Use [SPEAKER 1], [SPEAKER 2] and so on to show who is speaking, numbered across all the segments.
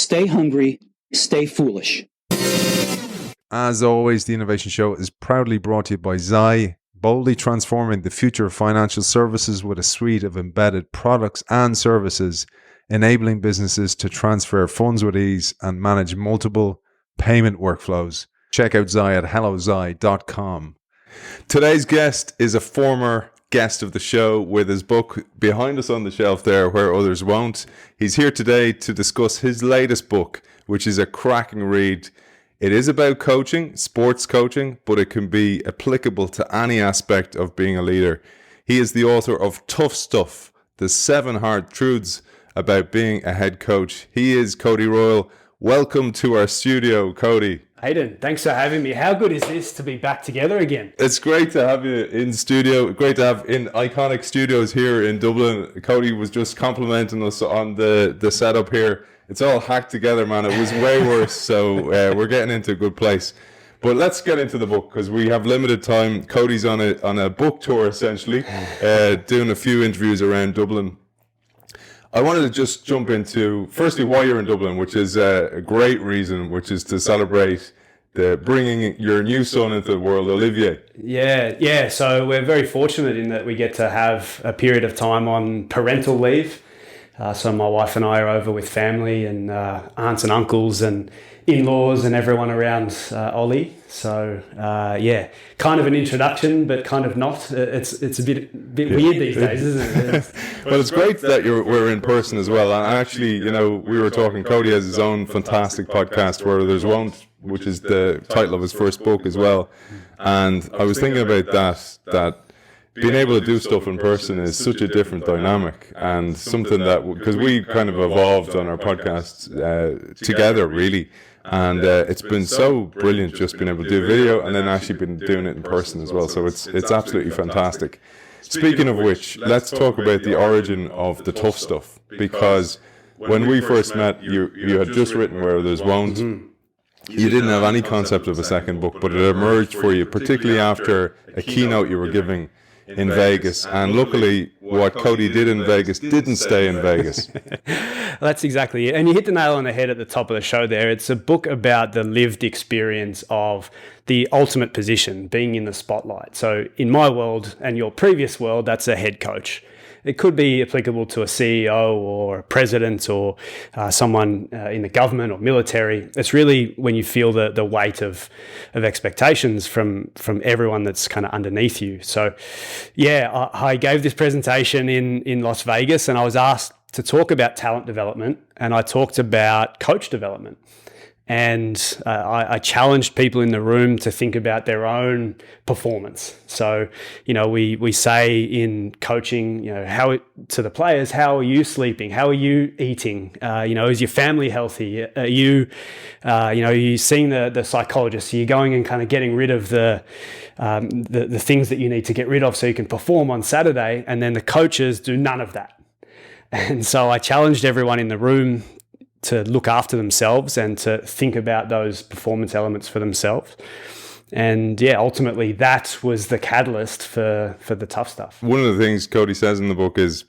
[SPEAKER 1] Stay hungry, stay foolish.
[SPEAKER 2] As always, the Innovation Show is proudly brought to you by Zai, boldly transforming the future of financial services with a suite of embedded products and services, enabling businesses to transfer funds with ease and manage multiple payment workflows. Check out Zai at hellozai.com. Today's guest is a former guest of the show with his book behind us on the shelf there where others won't. He's here today to discuss his latest book, which is a cracking read. It is about coaching, sports coaching, but it can be applicable to any aspect of being a leader. He is the author of Tough Stuff, the 7 Hard Truths about being a head coach. He is Cody Royle. Welcome to our studio, Cody.
[SPEAKER 3] Aidan, thanks for having me. How good is this to be back together again?
[SPEAKER 2] It's great to have you in studio. Great to have in iconic studios here in Dublin. Cody was just complimenting us on the setup here. It's all hacked together, man. It was way worse, so we're getting into a good place. But let's get into the book because we have limited time. Cody's on a book tour, essentially, doing a few interviews around Dublin. I wanted to just jump into, firstly, why you're in Dublin, which is a great reason, which is to celebrate the bringing your new son into the world, Olivier.
[SPEAKER 3] Yeah. So we're very fortunate in that we get to have a period of time on parental leave. So my wife and I are over with family and aunts and uncles and in-laws and everyone around Ollie. So kind of an introduction, but kind of not. It's a bit weird these days, isn't it?
[SPEAKER 2] Well, it's great that we're in person as well. And actually, we were talking, Cody has his own fantastic podcast, Where Others Won't, which is the title of his first book as well. And I was thinking about that being able to do stuff in person is such a different dynamic, and something that, because we kind of evolved on our podcasts together, really. And it's been so brilliant just being able to do video and then actually been doing it in person as well. So it's absolutely fantastic. Speaking of which, let's talk about the origin of the Tough Stuff, because when we first met, you had just written Where Others Won't. You didn't have any concept of a second book, but it emerged for you, particularly after a keynote you were giving in Vegas. And luckily, what Cody did in Vegas didn't stay in Vegas.
[SPEAKER 3] That's exactly it. And you hit the nail on the head at the top of the show there. It's a book about the lived experience of the ultimate position, being in the spotlight. So in my world and your previous world, that's a head coach. It could be applicable to a CEO or a president or someone in the government or military. It's really when you feel the weight of expectations from everyone that's kind of underneath you. So, I gave this presentation in Las Vegas, and I was asked to talk about talent development, and I talked about coach development. And I challenged people in the room to think about their own performance. So, we say in coaching, to the players, how are you sleeping? How are you eating? Is your family healthy? Are you, are you seeing the psychologist? Are you going and kind of getting rid of the things that you need to get rid of so you can perform on Saturday? And then the coaches do none of that. And so I challenged everyone in the room to look after themselves and to think about those performance elements for themselves. And ultimately that was the catalyst for the Tough Stuff.
[SPEAKER 2] One of the things Cody says in the book is,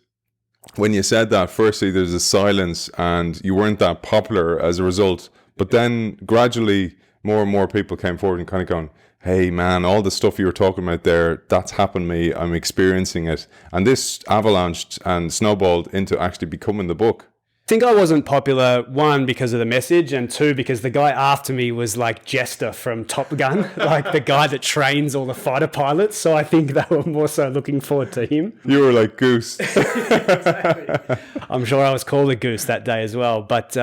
[SPEAKER 2] when you said that, firstly, there's a silence and you weren't that popular as a result. But then gradually more and more people came forward and kind of going, hey man, all the stuff you were talking about there, that's happened to me. I'm experiencing it. And this avalanched and snowballed into actually becoming the book.
[SPEAKER 3] I think I wasn't popular, one, because of the message, and two, because the guy after me was like Jester from Top Gun, like the guy that trains all the fighter pilots. So I think they were more so looking forward to him.
[SPEAKER 2] You were like Goose.
[SPEAKER 3] Exactly. I'm sure I was called a Goose that day as well. But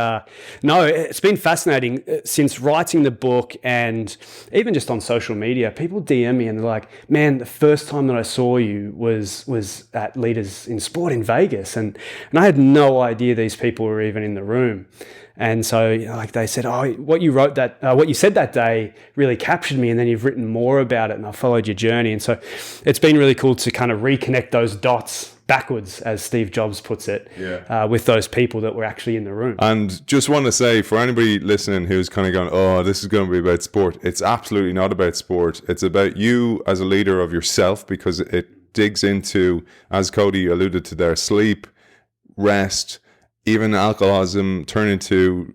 [SPEAKER 3] no, it's been fascinating since writing the book, and even just on social media, people DM me and they're like, man, the first time that I saw you was at Leaders in Sport in Vegas. And I had no idea these people were even in the room. And so, like they said, what you said that day really captured me, and then you've written more about it, and I followed your journey. And so it's been really cool to kind of reconnect those dots backwards, as Steve Jobs puts it, with those people that were actually in the room.
[SPEAKER 2] And just want to say, for anybody listening who's kind of going, oh, this is going to be about sport, it's absolutely not about sport. It's about you as a leader of yourself, because it digs into, as Cody alluded to there, sleep, rest, even alcoholism, turning to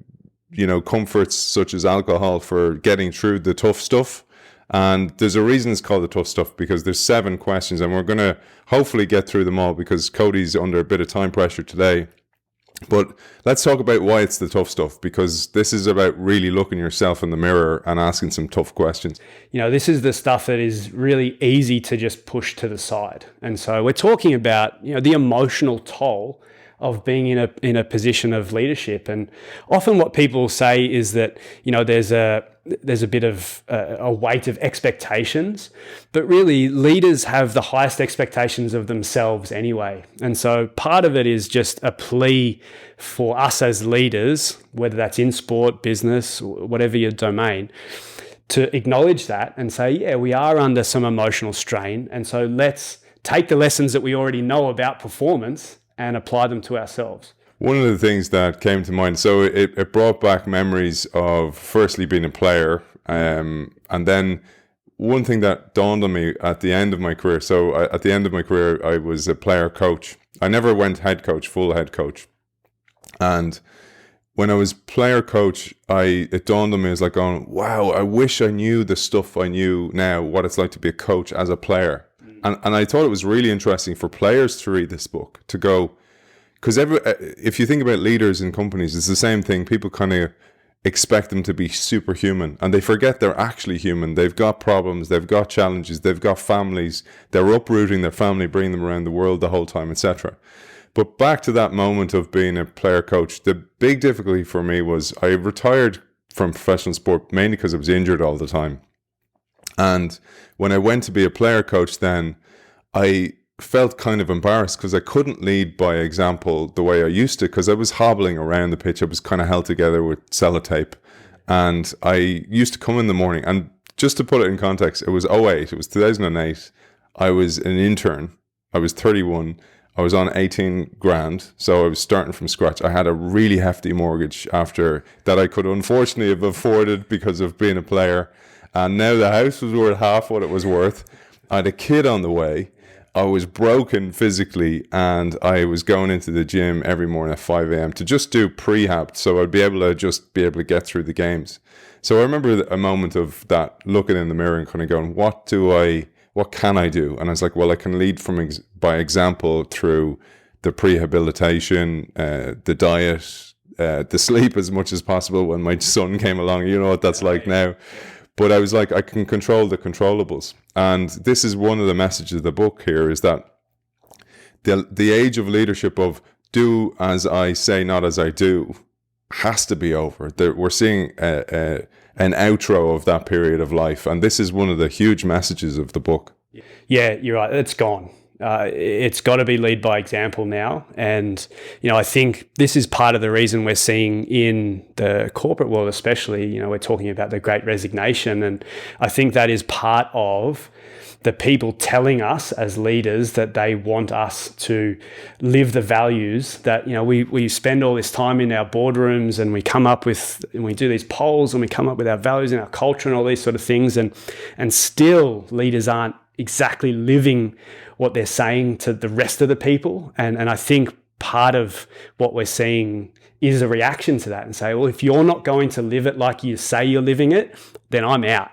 [SPEAKER 2] comforts such as alcohol for getting through the tough stuff. And there's a reason it's called the tough stuff, because there's 7 questions, and we're going to hopefully get through them all because Cody's under a bit of time pressure today. But let's talk about why it's the tough stuff, because this is about really looking yourself in the mirror and asking some tough questions.
[SPEAKER 3] This is the stuff that is really easy to just push to the side. And so we're talking about, the emotional toll of being in a position of leadership. And often what people say is that, there's a bit of a weight of expectations, but really leaders have the highest expectations of themselves anyway. And so part of it is just a plea for us as leaders, whether that's in sport, business, whatever your domain, to acknowledge that and say, yeah, we are under some emotional strain. And so let's take the lessons that we already know about performance and apply them to ourselves.
[SPEAKER 2] One of the things that came to mind, so it brought back memories of firstly being a player, and then one thing that dawned on me at the end of my career. So at the end of my career, I was a player coach. I never went full head coach. And when I was player coach, it dawned on me, I was like going, wow, I wish I knew the stuff I knew now, what it's like to be a coach as a player. And I thought it was really interesting for players to read this book, to go, because if you think about leaders in companies, it's the same thing. People kind of expect them to be superhuman, and they forget they're actually human. They've got problems, they've got challenges, they've got families. They're uprooting their family, bringing them around the world the whole time, etc. But back to that moment of being a player coach, the big difficulty for me was I retired from professional sport mainly because I was injured all the time. And when I went to be a player coach, then I felt kind of embarrassed because I couldn't lead by example the way I used to, because I was hobbling around the pitch. I was kind of held together with sellotape. And I used to come in the morning, and just to put it in context, it was 2008. I was an intern. I was 31. I was on 18 grand. So I was starting from scratch. I had a really hefty mortgage after that I could unfortunately have afforded because of being a player. And now the house was worth half what it was worth. I had a kid on the way. I was broken physically, and I was going into the gym every morning at 5 a.m. to just do prehab, so I'd be able to get through the games. So I remember a moment of that, looking in the mirror and kind of going, what can I do? And I was like, well, I can lead by example through the prehabilitation, the diet, the sleep as much as possible. When my son came along, you know what that's like now. But I was like, I can control the controllables. And this is one of the messages of the book here, is that the age of leadership of do as I say, not as I do, has to be over. We're seeing an outro of that period of life. And this is one of the huge messages of the book.
[SPEAKER 3] Yeah, you're right. It's gone. It's got to be lead by example now. And, I think this is part of the reason we're seeing in the corporate world, especially, we're talking about the Great Resignation. And I think that is part of the people telling us as leaders that they want us to live the values that, we spend all this time in our boardrooms, and we do these polls, and we come up with our values and our culture and all these sort of things. And still leaders aren't exactly living what they're saying to the rest of the people. And I think part of what we're seeing is a reaction to that, and say, well, if you're not going to live it like you say you're living it, then I'm out.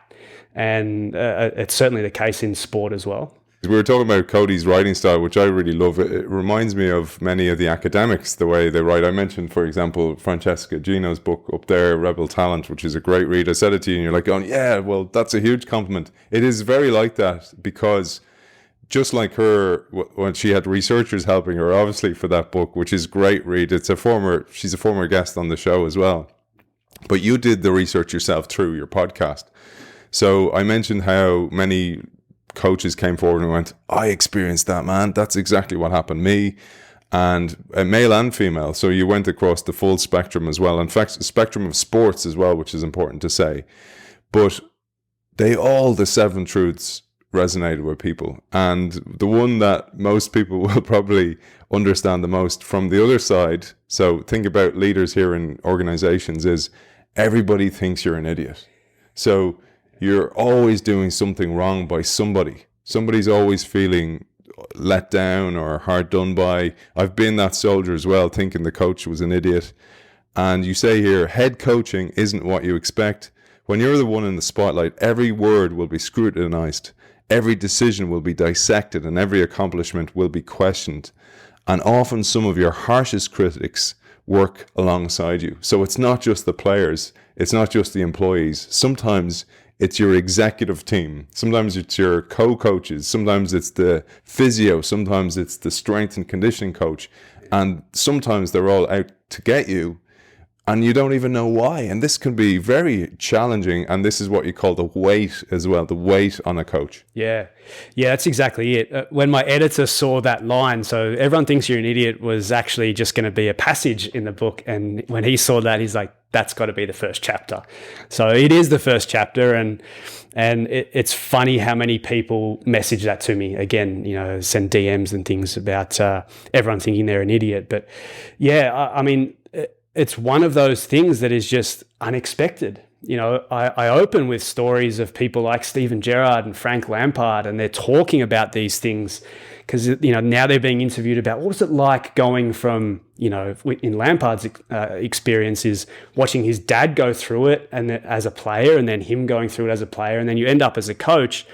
[SPEAKER 3] And it's certainly the case in sport as well.
[SPEAKER 2] We were talking about Cody's writing style, which I really love. It reminds me of many of the academics, the way they write. I mentioned, for example, Francesca Gino's book up there, Rebel Talent, which is a great read. I said it to you and you're like, oh, yeah, well, that's a huge compliment. It is very like that, because just like her, when she had researchers helping her, obviously, for that book, which is a great read. She's a former guest on the show as well. But you did the research yourself through your podcast. So I mentioned how many coaches came forward and went, I experienced that, man. That's exactly what happened to me. And male and female. So you went across the full spectrum as well. In fact, spectrum of sports as well, which is important to say. But the 7 truths resonated with people. And the one that most people will probably understand the most from the other side, so think about leaders here in organizations, is everybody thinks you're an idiot. So you're always doing something wrong by somebody. Somebody's always feeling let down or hard done by. I've been that soldier as well, thinking the coach was an idiot. And you say here, head coaching isn't what you expect. When you're the one in the spotlight, every word will be scrutinized, every decision will be dissected, and every accomplishment will be questioned. And often some of your harshest critics work alongside you. So it's not just the players, it's not just the employees. Sometimes it's your executive team. Sometimes it's your co-coaches. Sometimes it's the physio. Sometimes it's the strength and conditioning coach. And sometimes they're all out to get you, and you don't even know why. And this can be very challenging. And this is what you call the weight as well, the weight on a coach.
[SPEAKER 3] Yeah, that's exactly it. When my editor saw that line, so everyone thinks you're an idiot was actually just going to be a passage in the book. And when he saw that, he's like, that's got to be the first chapter. So it is the first chapter. And it's funny how many people message that to me. Again, send DMs and things about everyone thinking they're an idiot. But yeah, I mean, it's one of those things that is just unexpected. I open with stories of people like Steven Gerrard and Frank Lampard, and they're talking about these things because, now they're being interviewed about what was it like going from, in Lampard's experience is watching his dad go through it and as a player, and then him going through it as a player, and then you end up as a coach.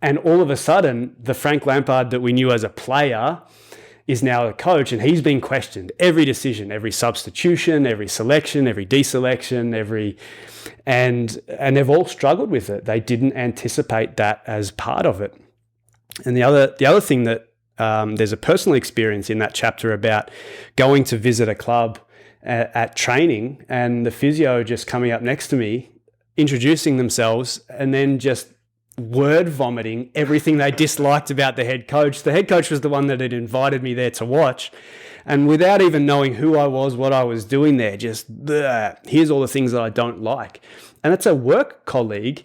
[SPEAKER 3] And all of a sudden, the Frank Lampard that we knew as a player is now a coach, and he's being questioned. Every decision, every substitution, every selection, every deselection, and they've all struggled with it. They didn't anticipate that as part of it. And the other thing that there's a personal experience in that chapter about going to visit a club at training, and the physio just coming up next to me, introducing themselves, and then just word vomiting everything they disliked about the head coach. The head coach was the one that had invited me there to watch. And without even knowing who I was, what I was doing there, just, here's all the things that I don't like. And it's a work colleague.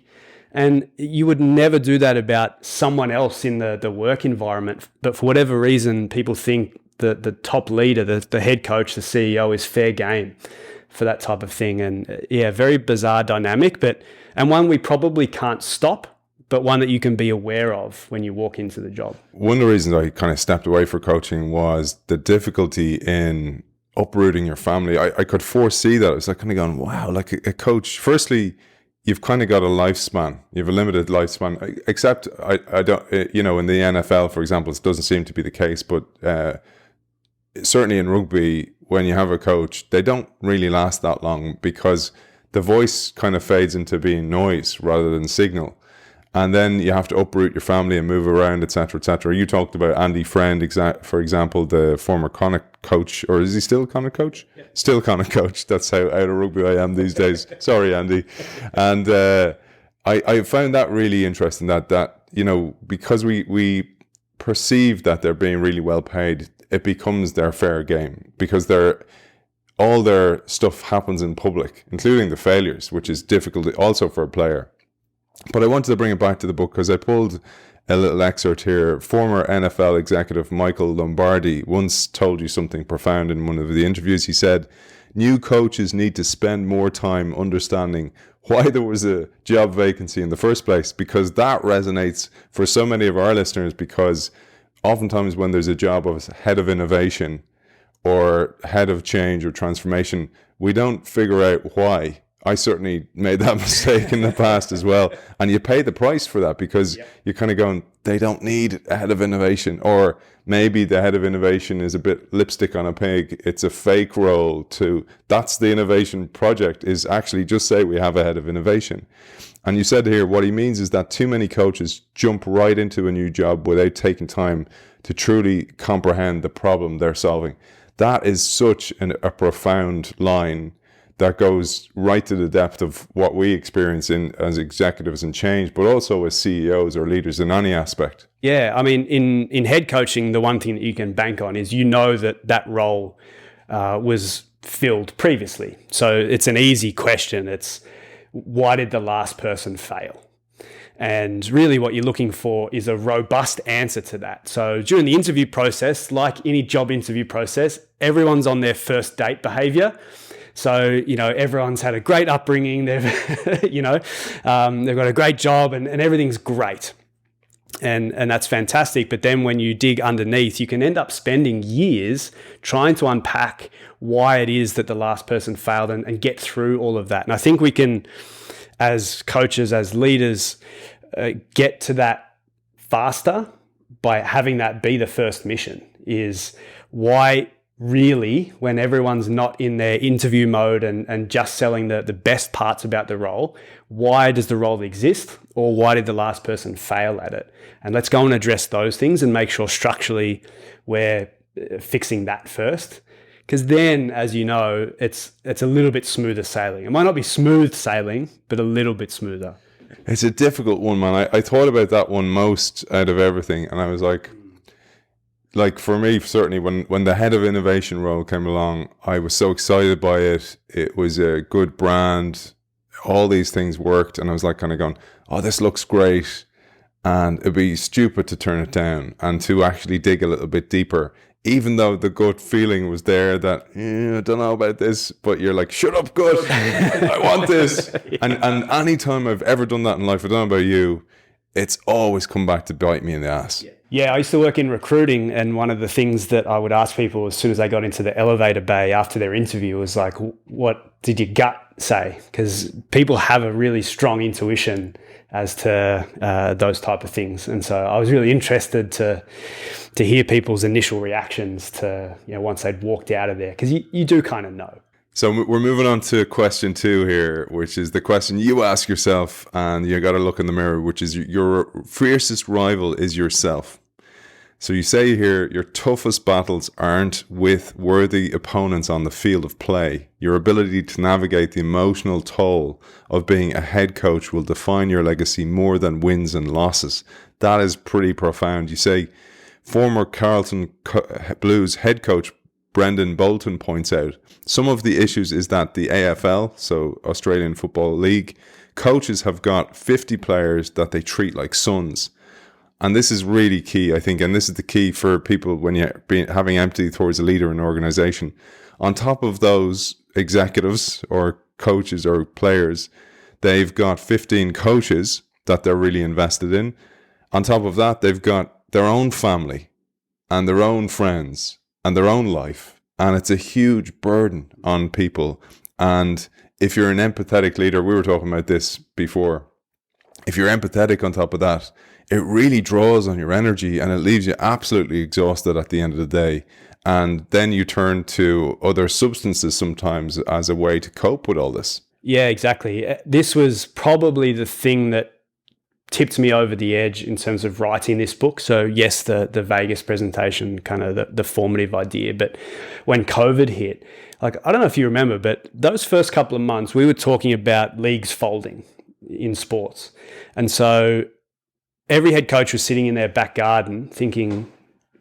[SPEAKER 3] And you would never do that about someone else in the work environment. But for whatever reason, people think that the top leader, the head coach, the CEO is fair game for that type of thing. And yeah, very bizarre dynamic, and one we probably can't stop, but one that you can be aware of when you walk into the job.
[SPEAKER 2] One of the reasons I kind of stepped away from coaching was the difficulty in uprooting your family. I could foresee that. I was like kind of going, wow, like a coach, firstly, you've kind of got a lifespan. You have a limited lifespan, except I don't, in the NFL, for example, it doesn't seem to be the case, but certainly in rugby, when you have a coach, they don't really last that long because the voice kind of fades into being noise rather than signal. And then you have to uproot your family and move around, etc., etc. You talked about Andy Friend, for example, the former Connacht coach, or is he still Connacht coach? Yeah. Still Connacht coach. That's how out of rugby I am these days. Sorry, Andy. And I found that really interesting. That because we perceive that they're being really well paid, it becomes their fair game because all their stuff happens in public, including the failures, which is difficult also for a player. But I wanted to bring it back to the book because I pulled a little excerpt here. Former NFL executive Michael Lombardi once told you something profound in one of the interviews. He said, new coaches need to spend more time understanding why there was a job vacancy in the first place, because that resonates for so many of our listeners, because oftentimes when there's a job of head of innovation or head of change or transformation, we don't figure out why. I certainly made that mistake in the past as well. And you pay the price for that because you're kind of going, they don't need a head of innovation. Or maybe the head of innovation is a bit lipstick on a pig. It's a fake role that's the innovation project, is actually just say we have a head of innovation. And you said here, what he means is that too many coaches jump right into a new job without taking time to truly comprehend the problem they're solving. That is such a profound line that goes right to the depth of what we experience as executives in change, but also as CEOs or leaders in any aspect.
[SPEAKER 3] Yeah, I mean, in head coaching, the one thing that you can bank on is that role was filled previously. So it's an easy question. It's, why did the last person fail? And really what you're looking for is a robust answer to that. So during the interview process, like any job interview process, everyone's on their first date behavior. So, everyone's had a great upbringing. They've got a great job and everything's great. And that's fantastic. But then when you dig underneath, you can end up spending years trying to unpack why it is that the last person failed and get through all of that. And I think we can, as coaches, as leaders, get to that faster by having that be the first mission. Is why really, when everyone's not in their interview mode and just selling the best parts about the role, why does the role exist, or why did the last person fail at it? And let's go and address those things and make sure structurally we're fixing that first. Because then, as you know, it's a little bit smoother sailing. It might not be smooth sailing, but a little bit smoother.
[SPEAKER 2] It's a difficult one, man. I thought about that one most out of everything, and I was like for me, certainly when the head of innovation role came along, I was so excited by it. It was a good brand. All these things worked, and I was like kind of going, oh, this looks great. And it'd be stupid to turn it down and to actually dig a little bit deeper, even though the gut feeling was there that, I don't know about this, but you're like, shut up, gut, I want this. Yeah. And any time I've ever done that in life, I don't know about you, it's always come back to bite me in the ass.
[SPEAKER 3] Yeah, I used to work in recruiting, and one of the things that I would ask people as soon as they got into the elevator bay after their interview was like, what did your gut say? Because people have a really strong intuition as to those type of things. And so I was really interested to hear people's initial reactions to, once they'd walked out of there, because you do kind of know.
[SPEAKER 2] So we're moving on to question 2 here, which is the question you ask yourself, and you got to look in the mirror, which is your fiercest rival is yourself. So you say here, your toughest battles aren't with worthy opponents on the field of play. Your ability to navigate the emotional toll of being a head coach will define your legacy more than wins and losses. That is pretty profound. You say, former Carlton Blues head coach Brendan Bolton points out, some of the issues is that the AFL, so Australian Football League, coaches have got 50 players that they treat like sons. And this is really key, I think, and this is the key for people when you're having empathy towards a leader in an organization. On top of those executives or coaches or players, they've got 15 coaches that they're really invested in. On top of that, they've got their own family and their own friends and their own life. And it's a huge burden on people. And if you're an empathetic leader, we were talking about this before, if you're empathetic on top of that, it really draws on your energy and it leaves you absolutely exhausted at the end of the day. And then you turn to other substances sometimes as a way to cope with all this.
[SPEAKER 3] Yeah, exactly. This was probably the thing that tipped me over the edge in terms of writing this book. So yes, the Vegas presentation, kind of the formative idea. But when COVID hit, like, I don't know if you remember, but those first couple of months, we were talking about leagues folding in sports. And so every head coach was sitting in their back garden thinking,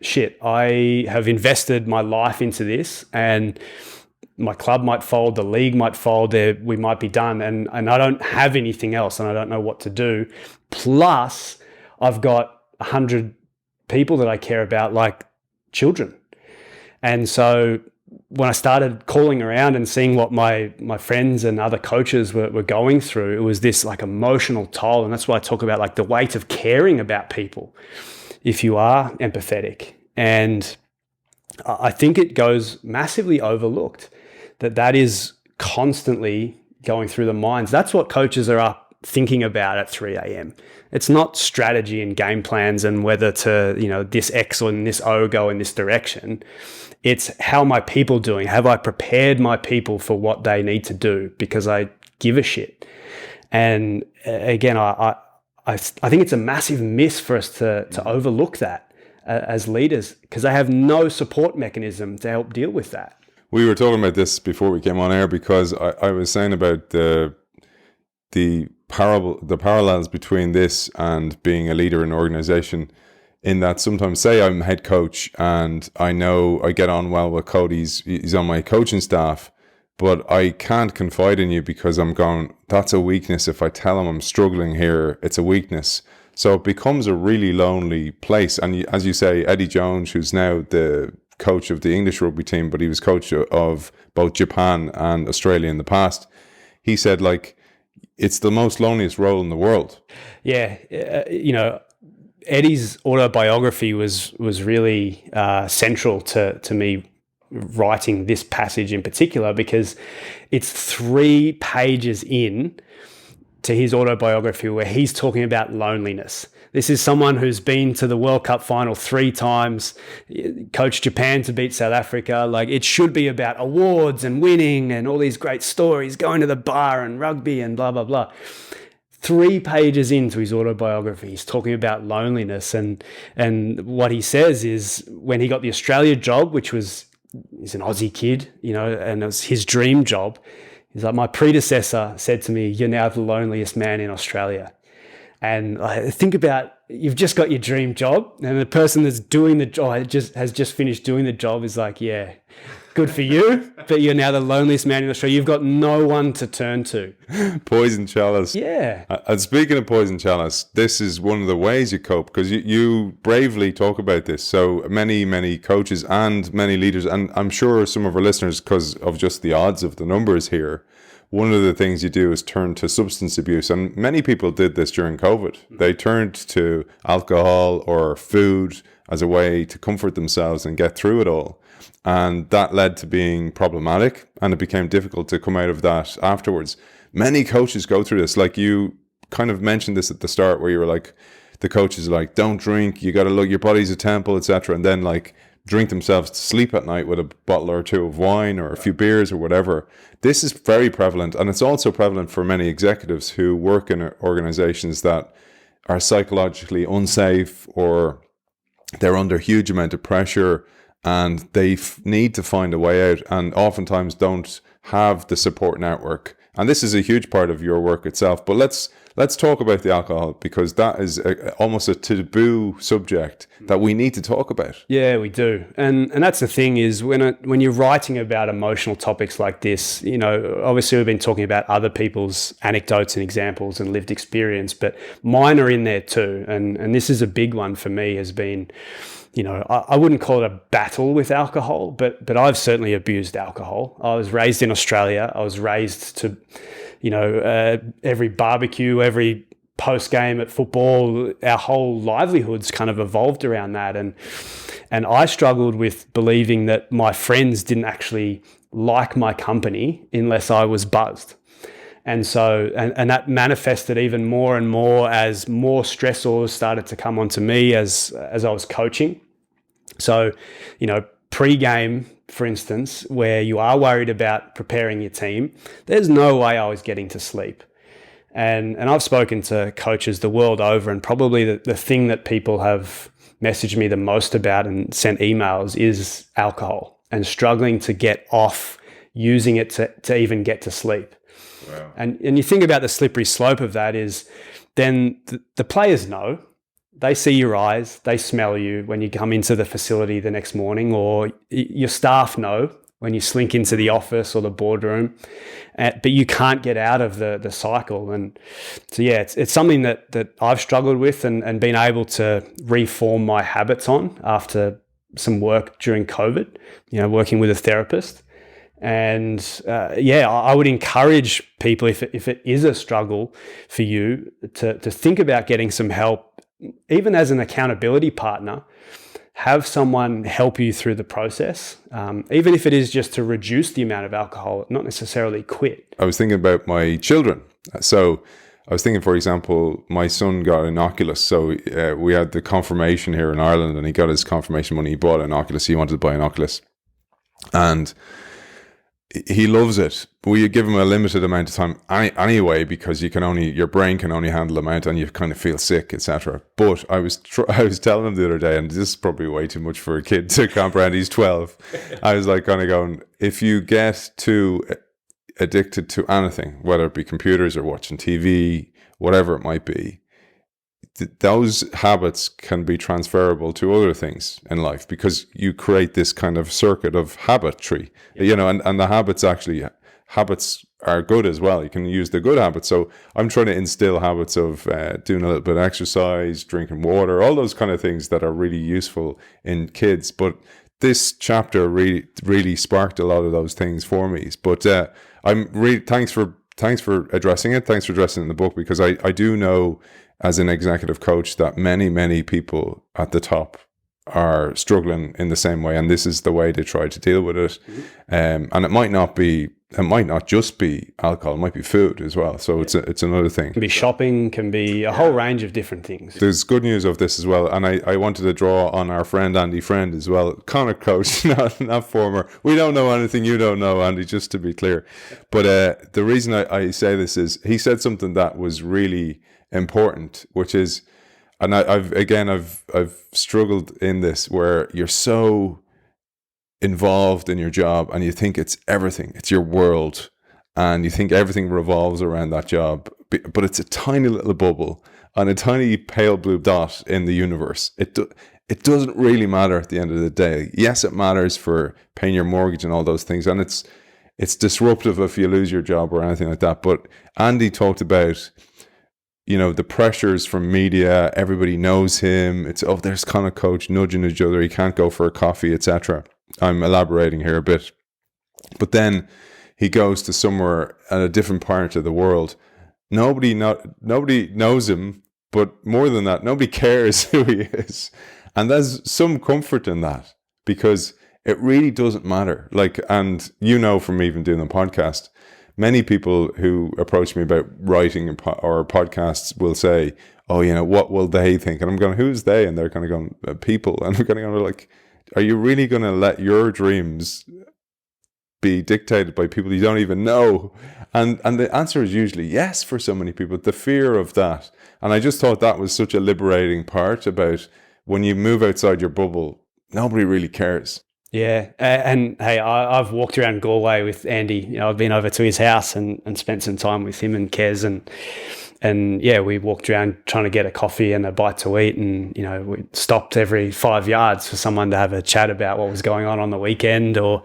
[SPEAKER 3] shit, I have invested my life into this and my club might fold, the league might fold, we might be done, and I don't have anything else and I don't know what to do. Plus, I've got 100 people that I care about, like children. And so when I started calling around and seeing what my friends and other coaches were going through, it was this like emotional toll. And that's why I talk about like the weight of caring about people if you are empathetic. And I think it goes massively overlooked that is constantly going through the minds. That's what coaches are up thinking about at 3 a.m. It's not strategy and game plans and whether to, this X and this O go in this direction. It's how are my people doing? Have I prepared my people for what they need to do? Because I give a shit. And again, I think it's a massive miss for us to overlook that as leaders, because they have no support mechanism to help deal with that.
[SPEAKER 2] We were talking about this before we came on air because I was saying about the parallels between this and being a leader in an organization, in that sometimes, say I'm head coach and I know I get on well with Cody, he's on my coaching staff, but I can't confide in you because I'm going, that's a weakness. If I tell him I'm struggling here, it's a weakness. So it becomes a really lonely place. And as you say, Eddie Jones, who's now the coach of the English rugby team, but he was coach of both Japan and Australia in the past, he said, like, it's the most loneliest role in the world.
[SPEAKER 3] Yeah, Eddie's autobiography was really central to me writing this passage in particular, because it's 3 pages in to his autobiography where he's talking about loneliness. This is someone who's been to the World Cup final 3 times, coached Japan to beat South Africa. Like, it should be about awards and winning and all these great stories, going to the bar and rugby and blah, blah, blah. 3 pages into his autobiography, he's talking about loneliness. And what he says is, when he got the Australia job, which was, he's an Aussie kid, you know, and it was his dream job. He's like, my predecessor said to me, "You're now the loneliest man in Australia." And I think about, you've just got your dream job, and the person that's doing the job has just finished doing the job is like, yeah, good for you, but you're now the loneliest man in Australia. You've got no one to turn to.
[SPEAKER 2] Poison chalice.
[SPEAKER 3] Yeah.
[SPEAKER 2] And speaking of poison chalice, this is one of the ways you cope, because you bravely talk about this. So many coaches and many leaders, and I'm sure some of our listeners, because of just the odds of the numbers here, one of the things you do is turn to substance abuse. And many people did this during COVID. They turned to alcohol or food as a way to comfort themselves and get through it all. And that led to being problematic, and it became difficult to come out of that afterwards. Many coaches go through this. Like, you kind of mentioned this at the start, where you were like, the coaches are like, don't drink, you got to look, your body's a temple, etc. And then like drink themselves to sleep at night with a bottle or 2 of wine or a few beers or whatever. This is very prevalent, and it's also prevalent for many executives who work in organizations that are psychologically unsafe, or they're under huge amount of pressure, and they need to find a way out, and oftentimes don't have the support network. And this is a huge part of your work itself. But let's talk about the alcohol, because that is almost a taboo subject that we need to talk about.
[SPEAKER 3] Yeah, we do. And that's the thing, is when you're writing about emotional topics like this, you know, obviously we've been talking about other people's anecdotes and examples and lived experience, but mine are in there too. And this is a big one for me, has been, you know, I wouldn't call it a battle with alcohol, but I've certainly abused alcohol. I was raised in Australia. I was raised to, you know, every barbecue, every post game at football, our whole livelihoods kind of evolved around that. And I struggled with believing that my friends didn't actually like my company unless I was buzzed. And so, and that manifested even more and more as more stressors started to come onto me as I was coaching. So, you know, pre-game, for instance, where you are worried about preparing your team, there's no way I was getting to sleep. And I've spoken to coaches the world over, and probably the thing that people have messaged me the most about and sent emails is alcohol, and struggling to get off using it to even get to sleep. Wow. And you think about the slippery slope of that is, then the players know, they see your eyes, they smell you when you come into the facility the next morning, or your staff know when you slink into the office or the boardroom, but you can't get out of the cycle. And so, yeah, it's something that I've struggled with and been able to reform my habits on after some work during COVID, you know, working with a therapist. And I would encourage people, if it is a struggle for you, to think about getting some help, even as an accountability partner. Have someone help you through the process, even if it is just to reduce the amount of alcohol, not necessarily quit.
[SPEAKER 2] I was thinking about my children. So I was thinking, for example, my son got an Oculus. So we had the confirmation here in Ireland, and he got his confirmation money. He bought an Oculus. He wanted to buy an Oculus. And he loves it. We give him a limited amount of time anyway, because your brain can only handle the amount, and you kind of feel sick, etc. But I was telling him the other day, and this is probably way too much for a kid to comprehend. He's 12. I was like kind of going, if you get too addicted to anything, whether it be computers or watching TV, whatever it might be, those habits can be transferable to other things in life, because you create this kind of circuit of habitry, you know, and the habits are good as well. You can use the good habits. So I'm trying to instill habits of doing a little bit of exercise, drinking water, all those kind of things that are really useful in kids. But this chapter really sparked a lot of those things for me. But I'm really, thanks for thanks for addressing it. Thanks for addressing it in the book, because I do know as an executive coach that many people at the top are struggling in the same way, and this is the way to try to deal with it. And it might not just be alcohol, it might be food as well. So it's another thing. It
[SPEAKER 3] can be shopping, can be a whole range of different things.
[SPEAKER 2] There's good news of this as well, and I wanted to draw on our friend Andy Friend as well, Connacht coach, not former. We don't know anything you don't know, Andy, just to be clear. But the reason I say this is he said something that was really important, which is, and I've struggled in this, where you're so involved in your job and you think it's everything, it's your world, and you think everything revolves around that job, but it's a tiny little bubble and a tiny pale blue dot in the universe. It doesn't really matter at the end of the day. Yes, it matters for paying your mortgage and all those things, and it's disruptive if you lose your job or anything like that. But Andy talked about, the pressures from media. Everybody knows him. It's, there's Connacht coach nudging each other. He can't go for a coffee, etc. I'm elaborating here a bit. But then he goes to somewhere at a different part of the world. Nobody knows him, but more than that, nobody cares who he is. And there's some comfort in that, because it really doesn't matter. And from even doing the podcast, many people who approach me about writing or podcasts will say, oh, what will they think? And I'm going, who's they? And they're kind of going, people. And I'm kind of going, are you really going to let your dreams be dictated by people you don't even know? And the answer is usually yes for so many people. The fear of that. And I just thought that was such a liberating part about when you move outside your bubble, nobody really cares.
[SPEAKER 3] Yeah. And hey, I've walked around Galway with Andy. I've been over to his house and spent some time with him and Kez, and yeah, we walked around trying to get a coffee and a bite to eat, and we stopped every 5 yards for someone to have a chat about what was going on the weekend, or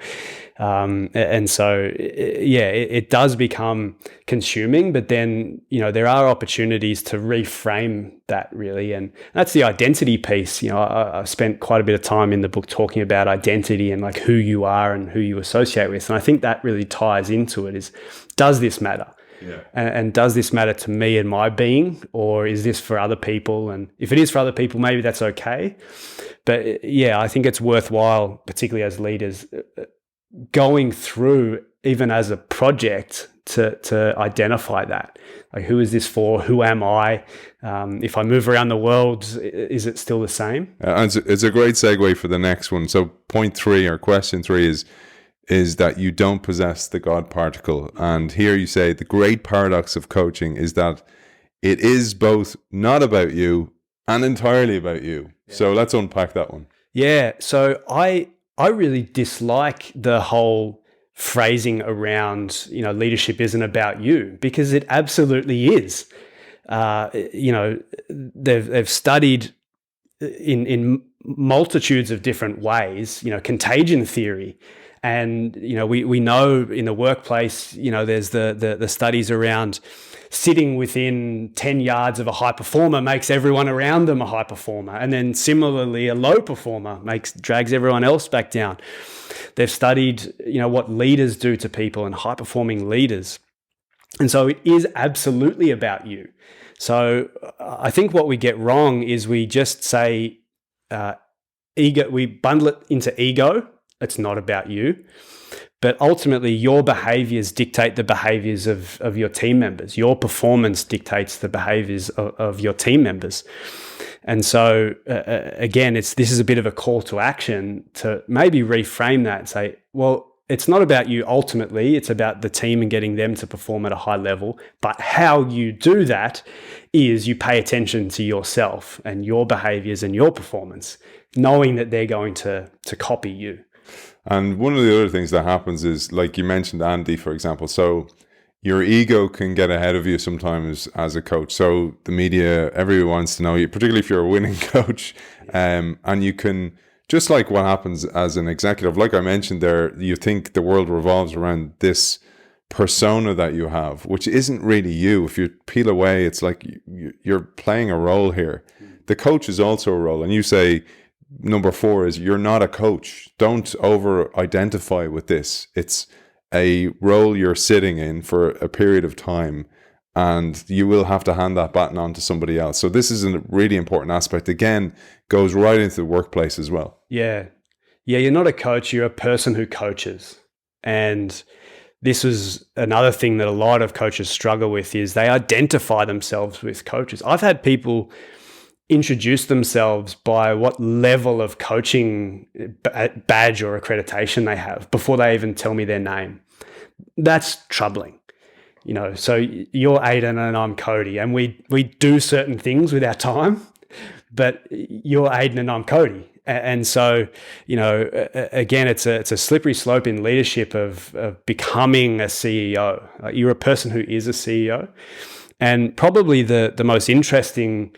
[SPEAKER 3] and so it does become consuming. But then there are opportunities to reframe that, really, and that's the identity piece. I spent quite a bit of time in the book talking about identity and who you are and who you associate with, and I think that really ties into it. Is, does this matter? Yeah. And does this matter to me and my being, or is this for other people? And if it is for other people, maybe that's okay. But yeah, I think it's worthwhile, particularly as leaders, going through, even as a project, to identify that. Who is this for? Who am I? If I move around the world, is it still the same?
[SPEAKER 2] It's a great segue for the next one. So point 3 or question 3 is that you don't possess the God particle. And here you say the great paradox of coaching is that it is both not about you and entirely about you. Yeah. So let's unpack that one.
[SPEAKER 3] Yeah. So I really dislike the whole phrasing around, leadership isn't about you, because it absolutely is. They've studied in multitudes of different ways, contagion theory. And, we know in the workplace, there's the studies around sitting within 10 yards of a high performer makes everyone around them a high performer. And then similarly, a low performer drags everyone else back down. They've studied, what leaders do to people and high performing leaders. And so it is absolutely about you. So I think what we get wrong is we just say ego, we bundle it into ego. It's not about you. But ultimately, your behaviors dictate the behaviors of your team members. Your performance dictates the behaviors of your team members. And so, again, this is a bit of a call to action to maybe reframe that and say, well, it's not about you ultimately. It's about the team and getting them to perform at a high level. But how you do that is you pay attention to yourself and your behaviors and your performance, knowing that they're going to copy you.
[SPEAKER 2] And one of the other things that happens is, like you mentioned, Andy, for example, so your ego can get ahead of you sometimes as a coach. So the media, everyone wants to know you, particularly if you're a winning coach. And you can, just like what happens as an executive, like I mentioned there, you think the world revolves around this persona that you have, which isn't really you. If you peel away, it's like you're playing a role here. The coach is also a role. And you say, number 4 is you're not a coach. Don't over-identify with this. It's a role you're sitting in for a period of time, and you will have to hand that baton on to somebody else. So this is a really important aspect. Again, goes right into the workplace as well.
[SPEAKER 3] Yeah. Yeah, you're not a coach, you're a person who coaches. And this was another thing that a lot of coaches struggle with, is they identify themselves with coaches. I've had people introduce themselves by what level of coaching badge or accreditation they have before they even tell me their name. That's troubling. So you're Aidan and I'm Cody, and we do certain things with our time, but you're Aidan and I'm Cody. And so, again, it's a slippery slope in leadership of becoming a CEO. You're a person who is a CEO. And probably the most interesting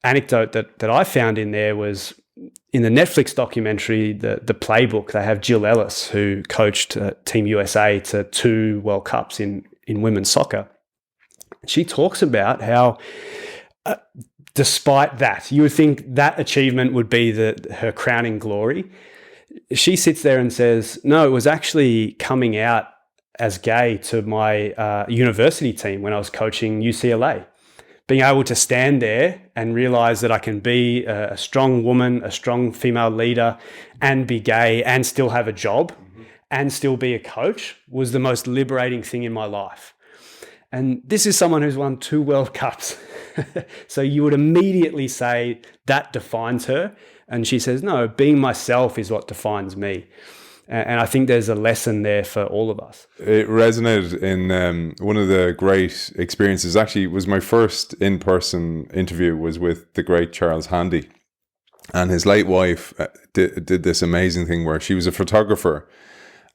[SPEAKER 3] anecdote that I found in there was in the Netflix documentary, the Playbook. They have Jill Ellis, who coached Team USA to 2 World Cups in women's soccer. She talks about how despite that, you would think that achievement would be her crowning glory. She sits there and says, no, it was actually coming out as gay to my university team when I was coaching UCLA. Being able to stand there and realize that I can be a strong woman, a strong female leader, and be gay and still have a job and still be a coach was the most liberating thing in my life. And this is someone who's won 2 World Cups. So you would immediately say that defines her. And she says, no, being myself is what defines me. And I think there's a lesson there for all of us.
[SPEAKER 2] It resonated in one of the great experiences. Actually, it was my first in-person interview was with the great Charles Handy. And his late wife did this amazing thing where she was a photographer.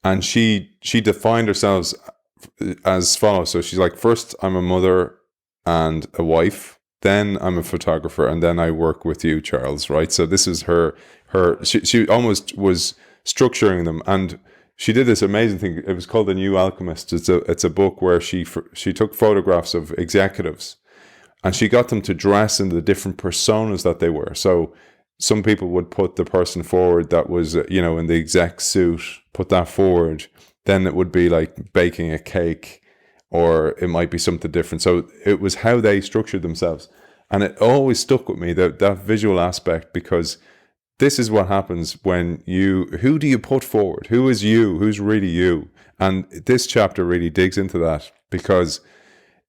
[SPEAKER 2] And she defined herself as follows. So she's like, first, I'm a mother and a wife, then I'm a photographer, and then I work with you, Charles, right? So this is she almost was structuring them, and she did this amazing thing. It was called The New Alchemist. It's a book where she took photographs of executives, and she got them to dress in the different personas that they were. So some people would put the person forward that was, in the exec suit, put that forward. Then it would be like baking a cake, or it might be something different. So it was how they structured themselves. And it always stuck with me, that visual aspect, because this is what happens when who do you put forward? Who is you? Who's really you? And this chapter really digs into that, because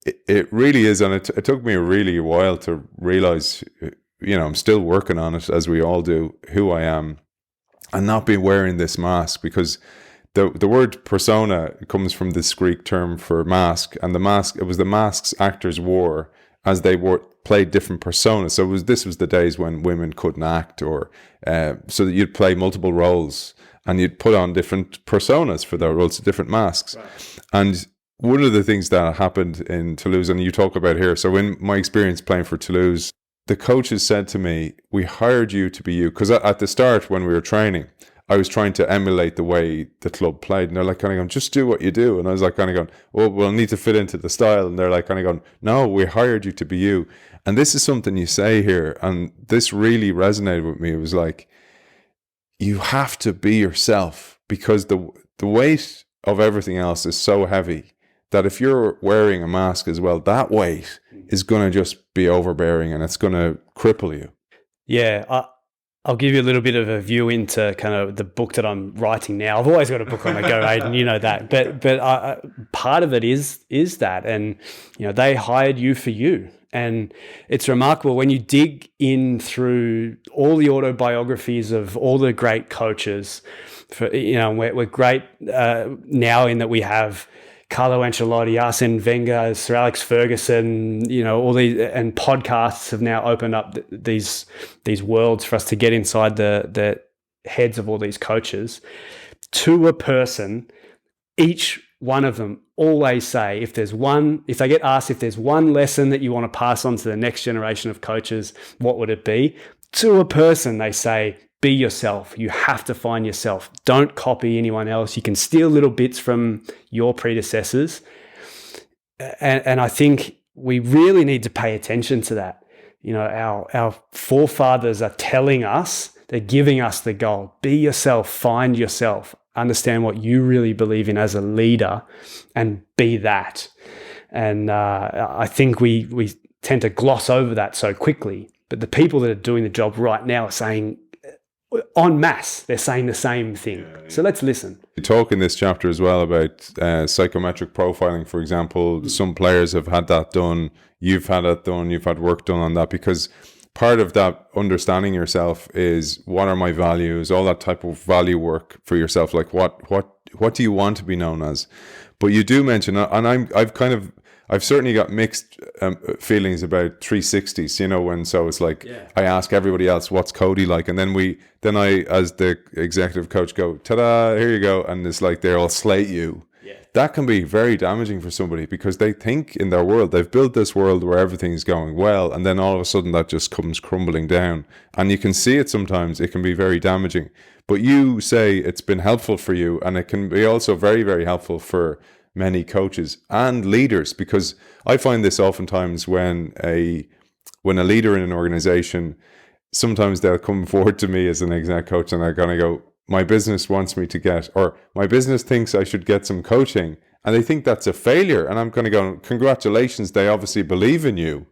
[SPEAKER 2] it really is. And it took me really a while to realize, I'm still working on it, as we all do, who I am, and not be wearing this mask, because the word persona comes from this Greek term for mask, and it was the masks actors wore as they played different personas. So this was the days when women couldn't act, or so that you'd play multiple roles and you'd put on different personas for their roles, different masks. Right. And one of the things that happened in Toulouse, and you talk about here, so in my experience playing for Toulouse, the coaches said to me, we hired you to be you. Because at the start, when we were training, I was trying to emulate the way the club played. And they're like kind of going, just do what you do. And I was like kind of going, well, we'll need to fit into the style. And they're like kind of going, no, we hired you to be you. And this is something you say here. And this really resonated with me. It was like, you have to be yourself, because the weight of everything else is so heavy that if you're wearing a mask as well, that weight is going to just be overbearing and it's going to cripple you.
[SPEAKER 3] Yeah, I'll give you a little bit of a view into kind of the book that I'm writing now. I've always got a book on the go, Aidan, you know that. But part of it is that, and they hired you for you, and it's remarkable when you dig in through all the autobiographies of all the great coaches. We're great now in that we have Carlo Ancelotti, Arsene Wenger, Sir Alex Ferguson, all these, and podcasts have now opened up these worlds for us to get inside the heads of all these coaches. To a person, each one of them always say, if they get asked if there's one lesson that you want to pass on to the next generation of coaches, what would it be? To a person, they say, be yourself. You have to find yourself. Don't copy anyone else. You can steal little bits from your predecessors. And I think we really need to pay attention to that. Our forefathers are telling us, they're giving us the goal. Be yourself, find yourself. understand what you really believe in as a leader, and be that. And I think we tend to gloss over that so quickly. But the people that are doing the job right now are saying, en masse, they're saying the same thing. So let's listen.
[SPEAKER 2] You talk in this chapter as well about psychometric profiling, for example. Some players have had that done. You've had that done. You've had work done on that, because part of that understanding yourself is, what are my values, all that type of value work for yourself. Like what do you want to be known as? But you do mention, and I've certainly got mixed feelings about 360s, when, so it's like, I ask everybody else, what's Cody like? And then I, as the executive coach, go, ta-da, here you go. And it's like, they'll slate you. Yeah. That can be very damaging for somebody, because they think in their world, they've built this world where everything's going well. And then all of a sudden that just comes crumbling down. And you can see it sometimes. It can be very damaging. But you say it's been helpful for you, and it can be also very, very helpful for many coaches and leaders, because I find this oftentimes when a leader in an organization, sometimes they'll come forward to me as an exec coach and they're going to go, my business wants me to get, or my business thinks I should get some coaching, and they think that's a failure. And I'm going to go, congratulations, they obviously believe in you.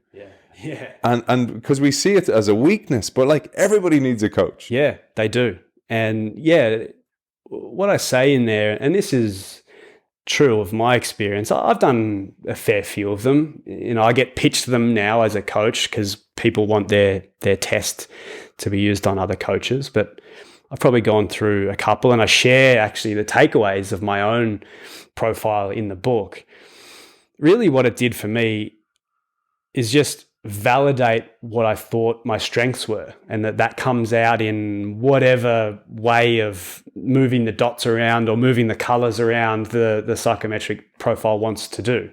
[SPEAKER 3] Yeah.
[SPEAKER 2] And because we see it as a weakness, but like, everybody needs a coach.
[SPEAKER 3] Yeah, they do. And what I say in there, and this is true of my experience, I've done a fair few of them. I get pitched them now as a coach because people want their test to be used on other coaches. But I've probably gone through a couple, and I share actually the takeaways of my own profile in the book. Really what it did for me is just validate what I thought my strengths were, and that comes out in whatever way of moving the dots around or moving the colors around the psychometric profile wants to do.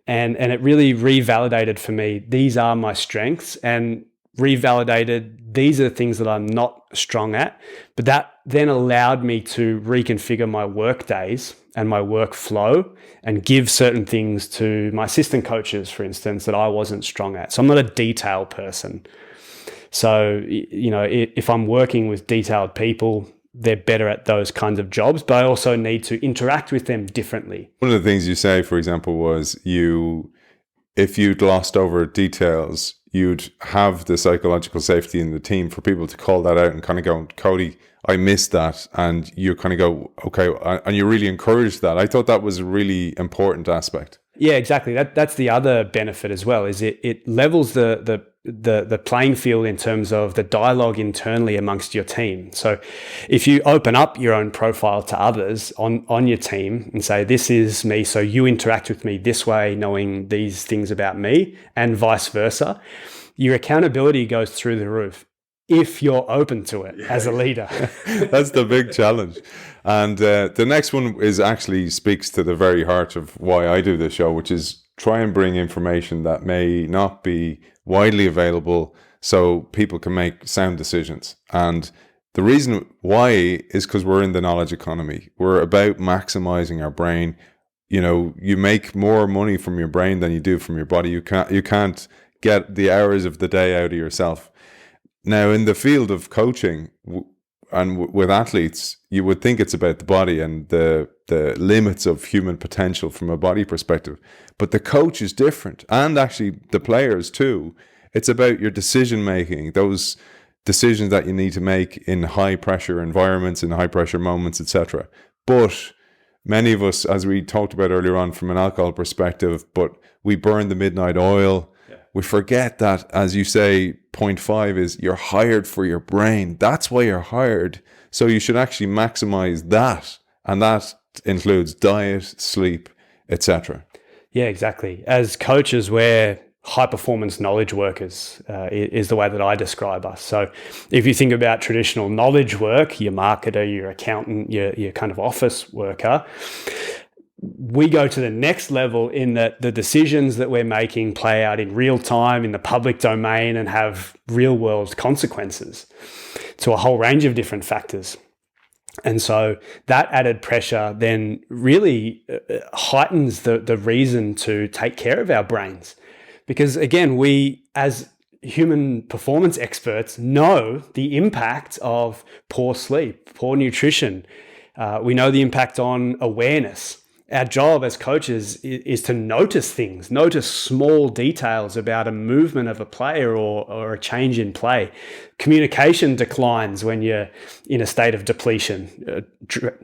[SPEAKER 3] And it really revalidated for me, these are my strengths, and revalidated, these are the things that I'm not strong at. But that then allowed me to reconfigure my work days and my workflow, and give certain things to my assistant coaches, for instance, that I wasn't strong at. So I'm not a detail person. So, if I'm working with detailed people, they're better at those kinds of jobs, but I also need to interact with them differently.
[SPEAKER 2] One of the things you say, for example, was if you'd glossed over details, you'd have the psychological safety in the team for people to call that out and kind of go, Cody, I missed that. And you kind of go, okay. And you really encourage that. I thought that was a really important aspect.
[SPEAKER 3] Yeah, exactly. That's the other benefit as well, is it levels the playing field in terms of the dialogue internally amongst your team. So if you open up your own profile to others on your team and say, this is me, so you interact with me this way, knowing these things about me, and vice versa, your accountability goes through the roof if you're open to it as a leader.
[SPEAKER 2] That's the big challenge. And the next one actually speaks to the very heart of why I do this show, which is try and bring information that may not be widely available so people can make sound decisions. And the reason why is because we're in the knowledge economy. We're about maximizing our brain. You make more money from your brain than you do from your body. You can't get the hours of the day out of yourself. Now, in the field of coaching and with athletes, you would think it's about the body and the limits of human potential from a body perspective. But the coach is different, and actually the players too. It's about your decision making, those decisions that you need to make in high pressure environments, in high pressure moments, etc. But many of us, as we talked about earlier on from an alcohol perspective, but we burn the midnight oil. We forget that, as you say, point 5 is you're hired for your brain. That's why you're hired. So you should actually maximize that. And that includes diet, sleep, etc.
[SPEAKER 3] Yeah, exactly. As coaches, we're high performance knowledge workers is the way that I describe us. So if you think about traditional knowledge work, your marketer, your accountant, your kind of office worker, we go to the next level in that the decisions that we're making play out in real time in the public domain and have real world consequences to a whole range of different factors. And so that added pressure then really heightens the reason to take care of our brains. Because again, we as human performance experts know the impact of poor sleep, poor nutrition, We know the impact on awareness. Our job as coaches is to notice things, notice small details about a movement of a player or a change in play. Communication declines when you're in a state of depletion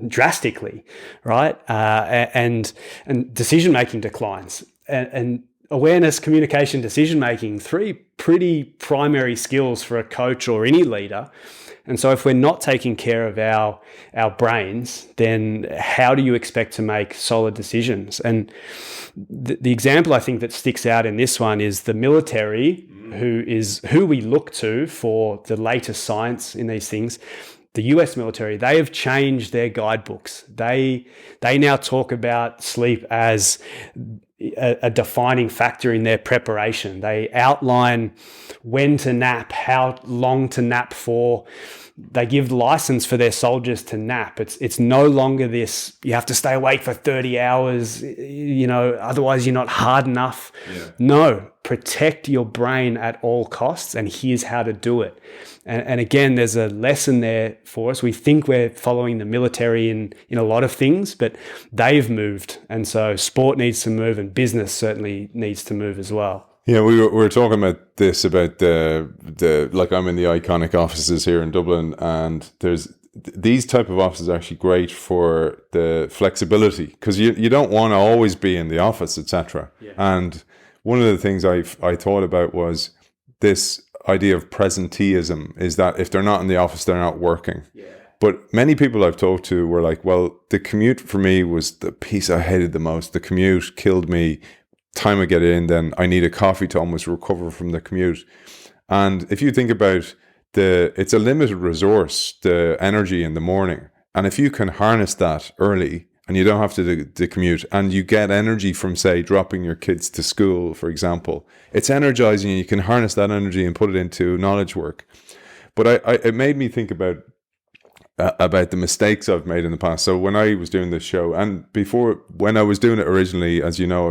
[SPEAKER 3] drastically, right? And decision-making declines. And awareness, communication, decision-making, 3 pretty primary skills for a coach or any leader. And so if we're not taking care of our brains, then how do you expect to make solid decisions? And the example I think that sticks out in this one is the military, who we look to for the latest science in these things. The US military, they have changed their guidebooks. They now talk about sleep as a defining factor in their preparation. They outline when to nap, how long to nap for. They give license for their soldiers to nap. It's no longer this, you have to stay awake for 30 hours, otherwise you're not hard enough. Yeah. No, protect your brain at all costs, and here's how to do it. And again, there's a lesson there for us. We think we're following the military in a lot of things, but they've moved. And so sport needs to move, and business certainly needs to move as well.
[SPEAKER 2] Yeah, we were talking about this, about the like, I'm in the iconic offices here in Dublin, and there's these type of offices are actually great for the flexibility, because you don't want to always be in the office, etc. Yeah. And one of the things I thought about was this idea of presenteeism, is that if they're not in the office, they're not working. Yeah. But many people I've talked to were like, well, the commute for me was the piece I hated the most. The commute killed me. Time I get in, then I need a coffee to almost recover from the commute. And if you think about it's a limited resource, the energy in the morning. And if you can harness that early, and you don't have to do the commute, and you get energy from, say, dropping your kids to school, for example, it's energizing, and you can harness that energy and put it into knowledge work. But it made me think about the mistakes I've made in the past. So when I was doing this show, and before, when I was doing it originally, as you know,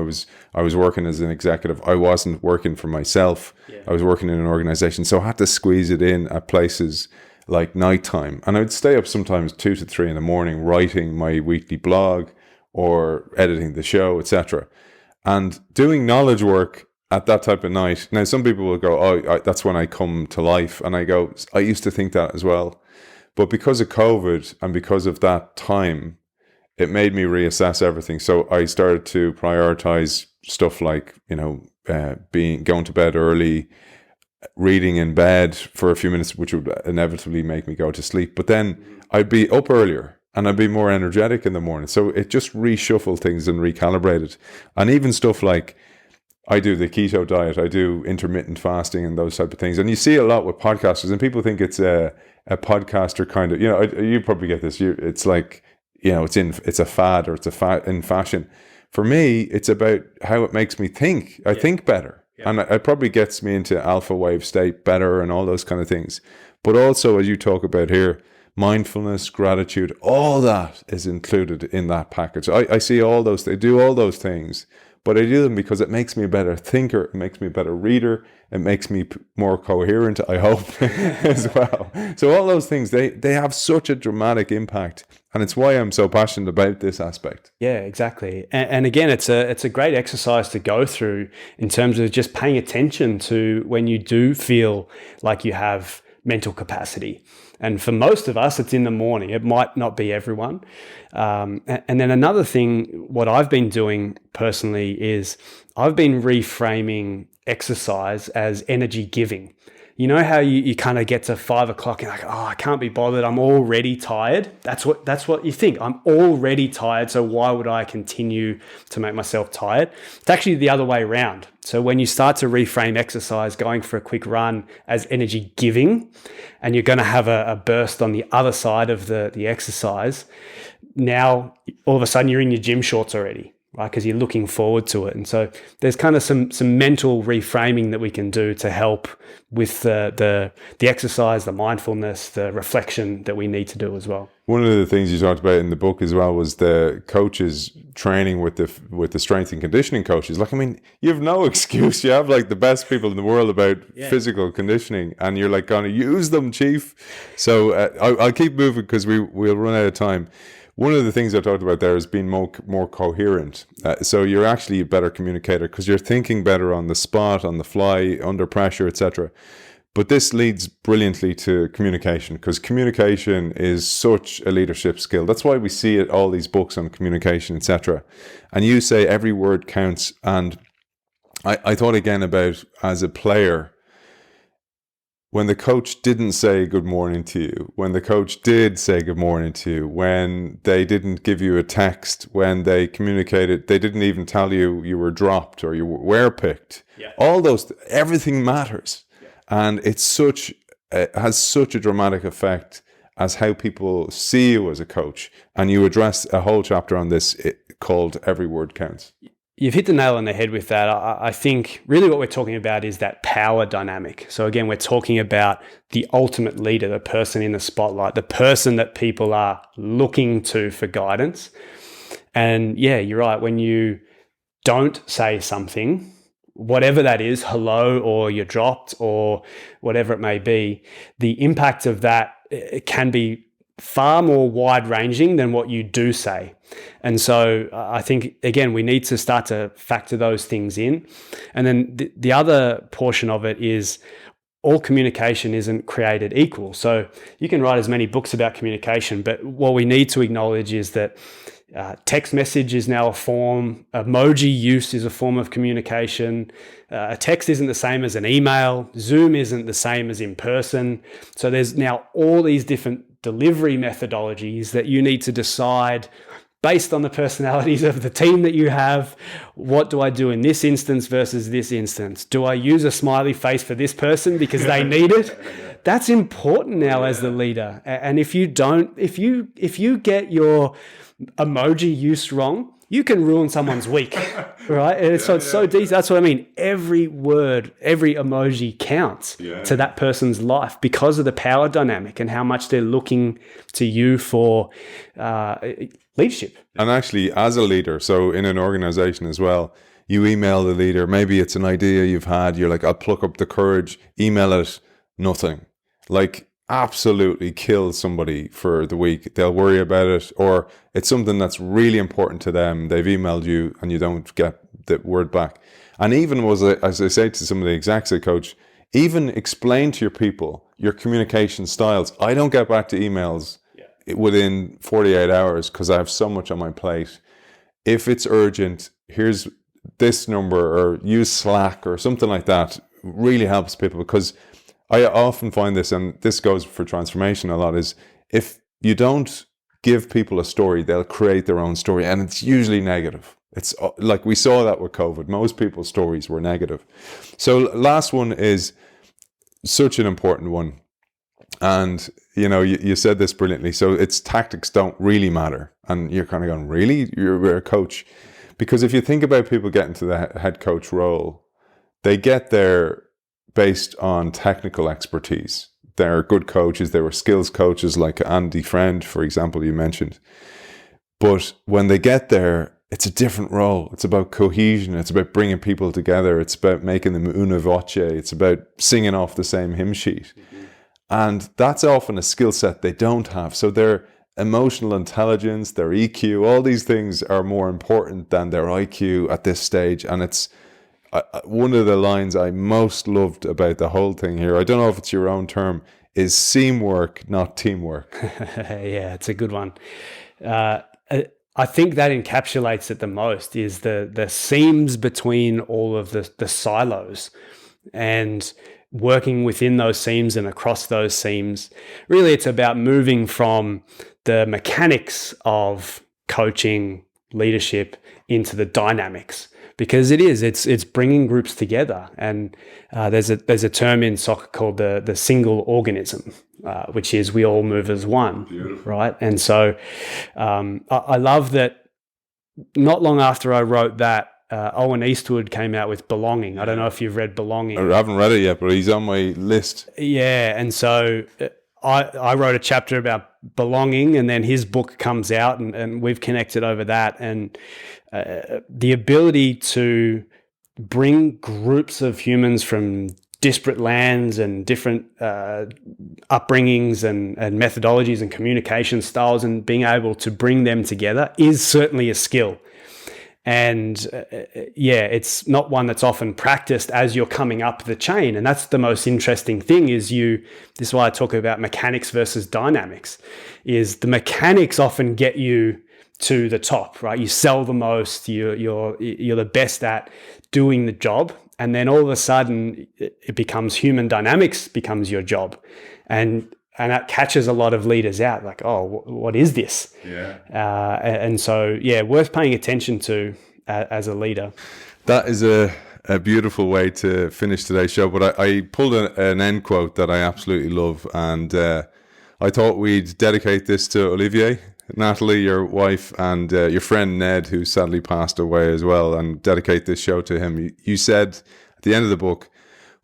[SPEAKER 2] I was working as an executive. I wasn't working for myself. Yeah. I was working in an organization. So I had to squeeze it in at places like nighttime. And I would stay up sometimes 2 to 3 in the morning, writing my weekly blog or editing the show, etc. And doing knowledge work at that type of night. Now, some people will go, oh, that's when I come to life. And I go, I used to think that as well. But because of COVID and because of that time, it made me reassess everything. So I started to prioritize stuff like, going to bed early, reading in bed for a few minutes, which would inevitably make me go to sleep. But then I'd be up earlier and I'd be more energetic in the morning. So it just reshuffled things and recalibrated. And even stuff like, I do the keto diet, I do intermittent fasting and those type of things. And you see a lot with podcasters, and people think it's a podcaster kind of, you probably get this. It's like, it's a fad, or it's in fashion. For me, it's about how it makes me think. I think better. Yeah. And it probably gets me into alpha wave state better and all those kind of things. But also, as you talk about here, mindfulness, gratitude, all that is included in that package. I see all those, they do all those things. But I do them because it makes me a better thinker, it makes me a better reader, it makes me more coherent, I hope, as well. So all those things, they have such a dramatic impact. And it's why I'm so passionate about this aspect.
[SPEAKER 3] Yeah, exactly. And again, it's a great exercise to go through in terms of just paying attention to when you do feel like you have mental capacity. And for most of us, it's in the morning. It might not be everyone. And then another thing, what I've been doing personally is I've been reframing exercise as energy giving. You know how you kind of get to 5 o'clock and like, oh, I can't be bothered. I'm already tired. That's what you think. I'm already tired. So why would I continue to make myself tired? It's actually the other way around. So when you start to reframe exercise, going for a quick run as energy giving, and you're going to have a burst on the other side of the exercise, now all of a sudden you're in your gym shorts already, right? Because you're looking forward to it. And so there's kind of some mental reframing that we can do to help with the exercise, the mindfulness, the reflection that we need to do as well.
[SPEAKER 2] One of the things you talked about in the book as well was the coaches training with the strength and conditioning coaches. Like, I mean, you have no excuse. You have like the best people in the world about physical conditioning, and you're like going to use them, chief. So I'll keep moving because we'll run out of time. one of the things I talked about there is being more coherent. So you're actually a better communicator because you're thinking better on the spot, on the fly, under pressure, etc. But this leads brilliantly to communication, because communication is such a leadership skill. That's why we see it, all these books on communication, etc. And you say every word counts. And I thought again about, as a player, when the coach didn't say good morning to you, when the coach did say good morning to you, when they didn't give you a text, when they communicated, they didn't even tell you you were dropped or you were picked.
[SPEAKER 3] Yeah.
[SPEAKER 2] All those, everything matters. Yeah. And it has such a dramatic effect as how people see you as a coach. And you address a whole chapter on this called Every Word Counts.
[SPEAKER 3] You've hit the nail on the head with that. I think really what we're talking about is that power dynamic. So again, we're talking about the ultimate leader, the person in the spotlight, the person that people are looking to for guidance. And yeah, you're right. When you don't say something, whatever that is, hello, or you're dropped, or whatever it may be, the impact of that, it can be far more wide-ranging than what you do say. And so I think, again, we need to start to factor those things in. And then the other portion of it is all communication isn't created equal. So you can write as many books about communication, but what we need to acknowledge is that text message is now a form, emoji use is a form of communication. A text isn't the same as an email. Zoom isn't the same as in person. So there's now all these different delivery methodologies that you need to decide based on the personalities of the team that you have. What do I do in this instance versus this instance? Do I use a smiley face for this person because they need it? That's important now as the leader. And if you don't, if you get your emoji use wrong, you can ruin someone's week, right? And it's so deep. That's what I mean. Every word, every emoji counts to that person's life because of the power dynamic and how much they're looking to you for leadership.
[SPEAKER 2] And actually, as a leader, so in an organization as well, you email the leader. Maybe it's an idea you've had. You're like, I'll pluck up the courage, email it, nothing. Like, absolutely kill somebody for the week. They'll worry about it, or it's something that's really important to them. They've emailed you and you don't get the word back. And even as I say to some of the execs I coach, even explain to your people your communication styles. I don't get back to emails within 48 hours because I have so much on my plate. If it's urgent, here's this number, or use Slack or something like that. Really helps people, because I often find this, and this goes for transformation a lot, is if you don't give people a story, they'll create their own story, and it's usually negative. It's like we saw that with COVID. Most people's stories were negative. So last one is such an important one. And, you said this brilliantly. So it's tactics don't really matter. And you're kind of going, really? You're a coach? Because if you think about people getting to the head coach role, they get there based on technical expertise. They're good coaches. They were skills coaches like Andy Friend, for example, you mentioned. But when they get there, it's a different role. It's about cohesion. It's about bringing people together. It's about making them una voce. It's about singing off the same hymn sheet. Mm-hmm. And that's often a skill set they don't have. So their emotional intelligence, their EQ, all these things are more important than their IQ at this stage. And it's one of the lines I most loved about the whole thing here, I don't know if it's your own term, is seamwork, not teamwork.
[SPEAKER 3] Yeah, it's a good one. I think that encapsulates it the most, is the seams between all of the silos, and working within those seams and across those seams. Really, it's about moving from the mechanics of coaching, leadership, into the dynamics. Because it's bringing groups together, and there's a term in soccer called the single organism, which is we all move as one. Beautiful. Right? And so I love that. Not long after I wrote that, Owen Eastwood came out with Belonging. I don't know if you've read Belonging.
[SPEAKER 2] I haven't read it yet, but he's on my list.
[SPEAKER 3] Yeah, and so I wrote a chapter about belonging, and then his book comes out, and we've connected over that. And the ability to bring groups of humans from disparate lands and different upbringings and methodologies and communication styles, and being able to bring them together is certainly a skill. And it's not one that's often practiced as you're coming up the chain. And that's the most interesting thing this is why I talk about mechanics versus dynamics, is the mechanics often get you to the top, right? You sell the most, you're the best at doing the job. And then all of a sudden it becomes human dynamics becomes your job. And that catches a lot of leaders out, like, oh, what is this?
[SPEAKER 2] Yeah.
[SPEAKER 3] And so, worth paying attention to as a leader.
[SPEAKER 2] That is a beautiful way to finish today's show. But I pulled an end quote that I absolutely love. And I thought we'd dedicate this to Olivier, Natalie, your wife, and your friend Ned, who sadly passed away as well, and dedicate this show to him. You said at the end of the book,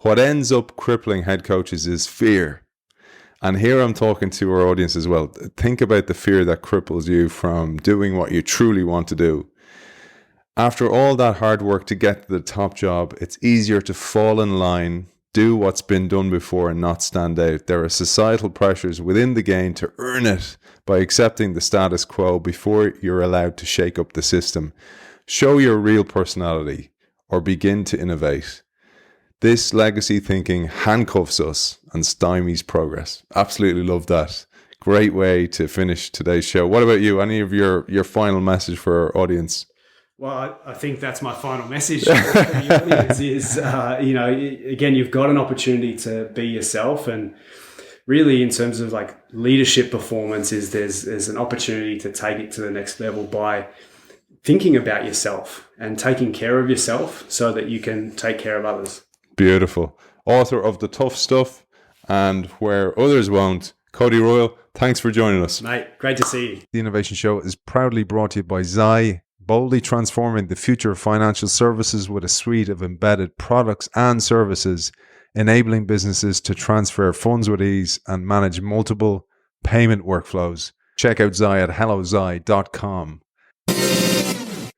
[SPEAKER 2] what ends up crippling head coaches is fear. And here I'm talking to our audience as well. Think about the fear that cripples you from doing what you truly want to do. After all that hard work to get to the top job, it's easier to fall in line, do what's been done before, and not stand out. There are societal pressures within the game to earn it by accepting the status quo before you're allowed to shake up the system. Show your real personality or begin to innovate. This legacy thinking handcuffs us and stymies progress. Absolutely love that. Great way to finish today's show. What about you? Any of your final message for our audience?
[SPEAKER 3] Well, I think that's my final message for the audience is, again, you've got an opportunity to be yourself. And really, in terms of like leadership performance, there's an opportunity to take it to the next level by thinking about yourself and taking care of yourself so that you can take care of others.
[SPEAKER 2] Beautiful. Author of The Tough Stuff and Where Others Won't, Cody Royle, thanks for joining us.
[SPEAKER 3] Mate, great to see you.
[SPEAKER 2] The Innovation Show is proudly brought to you by Xi, boldly transforming the future of financial services with a suite of embedded products and services, enabling businesses to transfer funds with ease and manage multiple payment workflows. Check out Xi at helloxi.com.